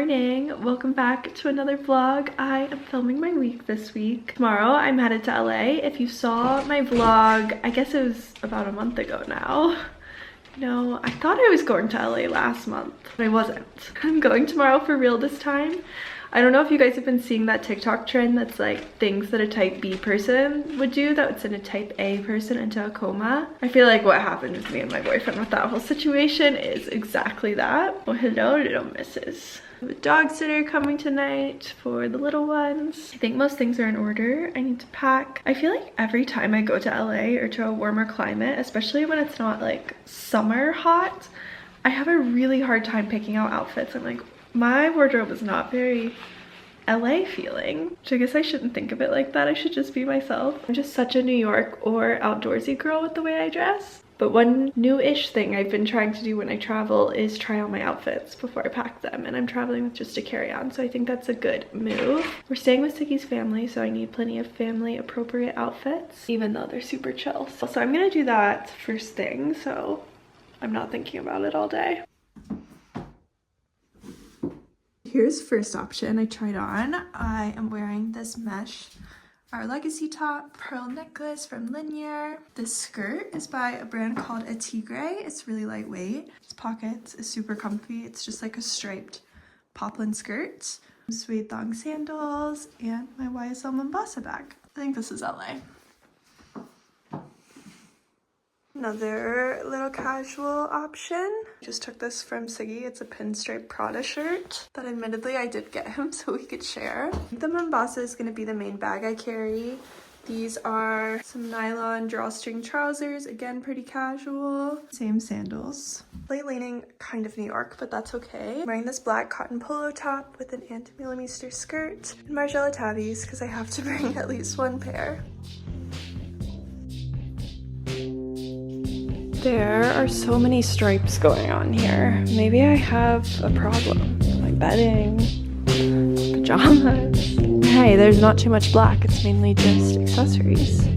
morning, welcome back to another vlog. I am filming my week this week. Tomorrow I'm headed to LA. If you saw my vlog, I guess it was about a month ago now. No, I thought I was going to LA last month, but I wasn't. I'm going tomorrow for real this time. I don't know if you guys have been seeing that TikTok trend that's like things that a type B person would do that would send a type A person into a coma. I feel like what happened with me and my boyfriend with that whole situation is exactly that. Well, hello little missus. I have a dog sitter coming tonight for the little ones. I think most things are in order. I need to pack. I feel like every time I go to LA or to a warmer climate, especially when it's not like summer hot, I have a really hard time picking out outfits. I'm like, my wardrobe is not very LA feeling, which I guess I shouldn't think of it like that. I should just be myself. I'm just such a New York or outdoorsy girl with the way I dress. But one new-ish thing I've been trying to do when I travel is try on my outfits before I pack them, and I'm traveling with just a carry-on, so I think that's a good move. We're staying with Siggy's family, so I need plenty of family appropriate outfits, even though they're super chill. So I'm gonna do that first thing, so I'm not thinking about it all day. Here's first option I tried on. I am wearing this mesh Our Legacy top, pearl necklace from Linear. This skirt is by a brand called a Tigre. It's really lightweight. Its pockets is super comfy. It's just like a striped poplin skirt. Suede thong sandals and my YSL Mombasa bag. I think this is LA. Another little casual option. Just took this from Siggy. It's a pinstripe Prada shirt that admittedly I did get him so we could share. The Mombasa is going to be the main bag I carry. These are some nylon drawstring trousers, again pretty casual. Same sandals. Late leaning, kind of New York, but that's okay. I'm wearing this black cotton polo top with an anti-millimeter skirt and Margiela tabbies because I have to bring at least one pair. There are so many stripes going on here. Maybe I have a problem. Like bedding, pajamas. Hey, there's not too much black. It's mainly just accessories.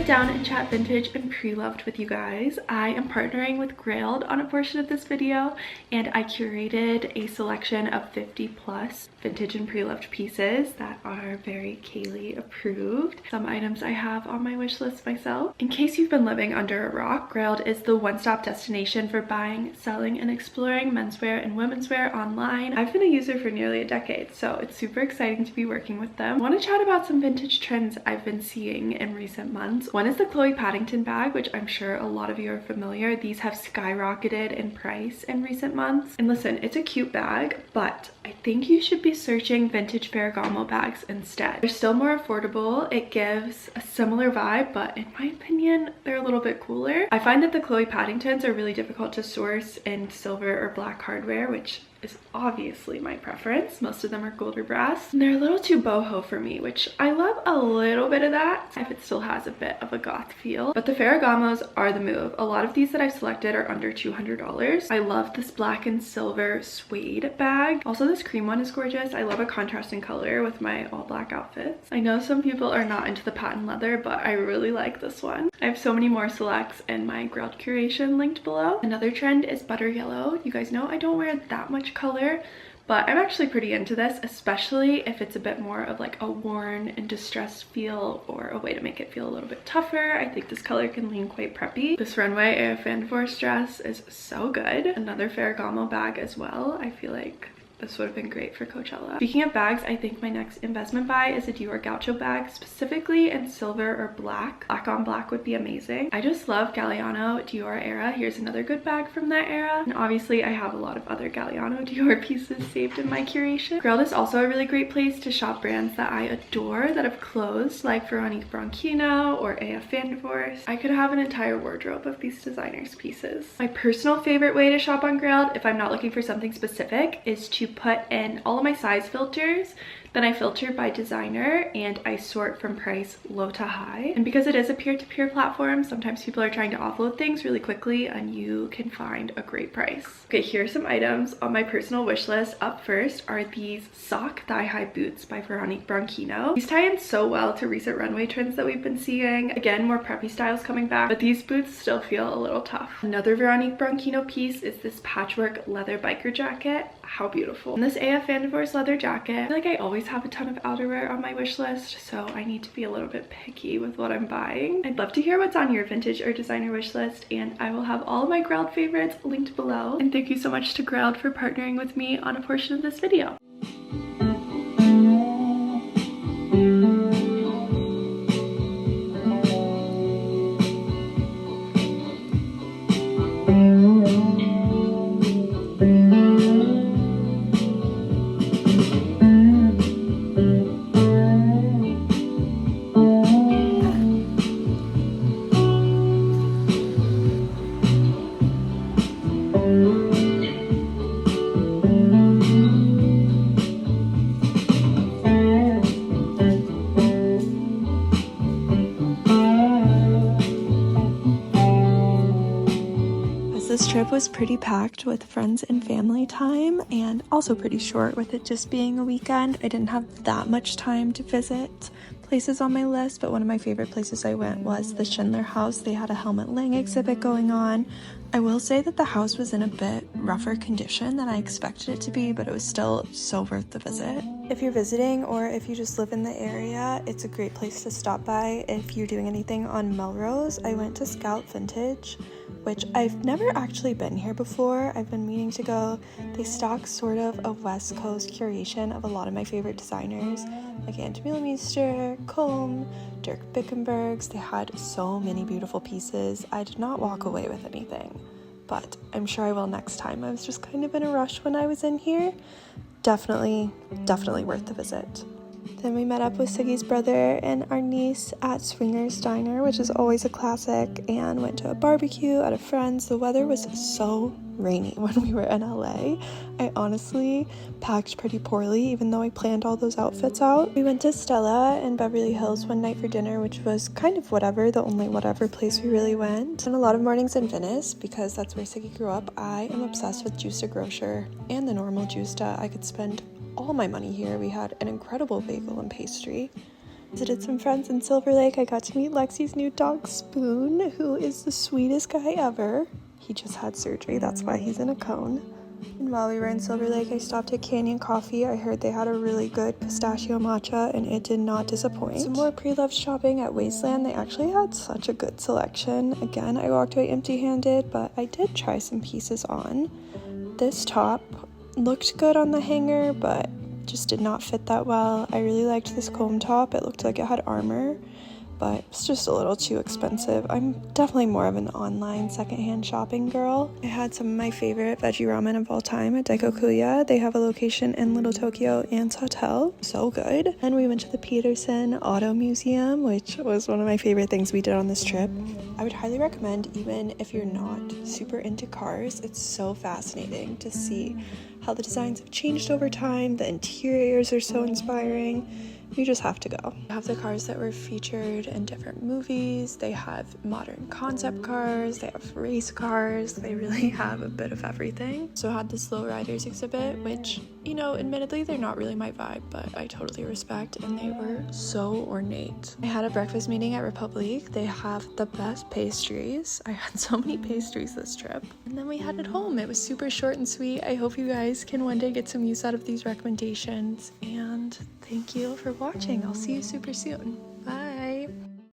Down and chat vintage and pre-loved with you guys. I am partnering with Grailed on a portion of this video, and I curated a selection of 50+ vintage and pre-loved pieces that are very Kaylee approved. Some items I have on my wish list myself. In case you've been living under a rock, Grailed is the one-stop destination for buying, selling, and exploring menswear and womenswear online. I've been a user for nearly a decade, so it's super exciting to be working with them. I want to chat about some vintage trends I've been seeing in recent months. One is the Chloe Paddington bag, which I'm sure a lot of you are familiar. These have skyrocketed in price in recent months. And listen, it's a cute bag, but I think you should be searching vintage Ferragamo bags instead. They're still more affordable. It gives a similar vibe, but in my opinion, they're a little bit cooler. I find that the Chloe Paddingtons are really difficult to source in silver or black hardware, which is obviously my preference. Most of them are gold or brass. And they're a little too boho for me, which I love a little bit of that if it still has a bit of a goth feel. But the Ferragamos are the move. A lot of these that I've selected are under $200. I love this black and silver suede bag. Also, this cream one is gorgeous. I love a contrasting color with my all black outfits. I know some people are not into the patent leather, but I really like this one. I have so many more selects in my Grailed curation linked below. Another trend is butter yellow. You guys know I don't wear that much color, but I'm actually pretty into this, especially if it's a bit more of like a worn and distressed feel or a way to make it feel a little bit tougher. I think this color can lean quite preppy. This runway AF Fan Force dress is so good. Another Ferragamo bag as well. I feel like this would have been great for Coachella. Speaking of bags, I think my next investment buy is a Dior Gaucho bag, specifically in silver or black. Black on black would be amazing. I just love Galliano Dior era. Here's another good bag from that era. And obviously I have a lot of other Galliano Dior pieces saved in my curation. Grailed is also a really great place to shop brands that I adore that have closed, like Veronique Branchino or A.F. Van Divorce. I could have an entire wardrobe of these designers' pieces. My personal favorite way to shop on Grailed, if I'm not looking for something specific, is to put in all of my size filters. Then I filter by designer and I sort from price low to high. And because it is a peer-to-peer platform, sometimes people are trying to offload things really quickly and you can find a great price. Okay, here are some items on my personal wish list. Up first are these sock thigh-high boots by Veronique Branchino. These tie in so well to recent runway trends that we've been seeing. Again, more preppy styles coming back, but these boots still feel a little tough. Another Veronique Branchino piece is this patchwork leather biker jacket. How beautiful. And this A.F. Van Divorce leather jacket. I feel like I always have a ton of outerwear on my wish list, so I need to be a little bit picky with what I'm buying. I'd love to hear what's on your vintage or designer wish list, and I will have all of my Grailed favorites linked below. And thank you so much to Grailed for partnering with me on a portion of this video. This trip was pretty packed with friends and family time, and also pretty short with it just being a weekend. I didn't have that much time to visit places on my list, but one of my favorite places I went was the Schindler House. They had a Helmut Lang exhibit going on. I will say that the house was in a bit rougher condition than I expected it to be, but it was still so worth the visit. If you're visiting or if you just live in the area, it's a great place to stop by if you're doing anything on Melrose. I went to Scout Vintage, which I've never actually been here before. I've been meaning to go. They stock sort of a West Coast curation of a lot of my favorite designers, like Anthony Meester, Combe, Dirk Bickenbergs. They had so many beautiful pieces. I did not walk away with anything, but I'm sure I will next time. I was just kind of in a rush when I was in here. Definitely worth the visit. Then we met up with Siggy's brother and our niece at Swingers Diner, which is always a classic, and went to a barbecue at a friend's. The weather was so rainy when we were in LA. I honestly packed pretty poorly, even though I planned all those outfits out. We went to Stella in Beverly Hills one night for dinner, which was kind of whatever, the only whatever place we really went. And a lot of mornings in Venice, because that's where Siggy grew up. I am obsessed with Giusta Grocer and the normal Giusta. I could spend all my money here. We had an incredible bagel and pastry. Visited some friends in Silver Lake. I got to meet Lexi's new dog Spoon, who is the sweetest guy ever. He just had surgery, that's why he's in a cone. And while we were in Silver Lake, I stopped at Canyon Coffee. I heard they had a really good pistachio matcha, and it did not disappoint. Some more pre-loved shopping at Wasteland. They actually had such a good selection. Again, I walked away empty-handed, but I did try some pieces on. This top looked good on the hanger, but just did not fit that well. I really liked this comb top. It looked like it had armor, but it's just a little too expensive. I'm definitely more of an online secondhand shopping girl. I had some of my favorite veggie ramen of all time at Daikokuya. They have a location in Little Tokyo and Hotel. So good. And we went to the Peterson Auto Museum, which was one of my favorite things we did on this trip. I would highly recommend, even if you're not super into cars. It's so fascinating to see how the designs have changed over time. The interiors are so inspiring. You just have to go. They have the cars that were featured in different movies. They have modern concept cars. They have race cars. They really have a bit of everything. So I had this lowriders exhibit, which, you know, admittedly, they're not really my vibe, but I totally respect, and they were so ornate. I had a breakfast meeting at Republique. They have the best pastries. I had so many pastries this trip. And then we headed home. It was super short and sweet. I hope you guys can one day get some use out of these recommendations, and thank you for watching. I'll see you super soon.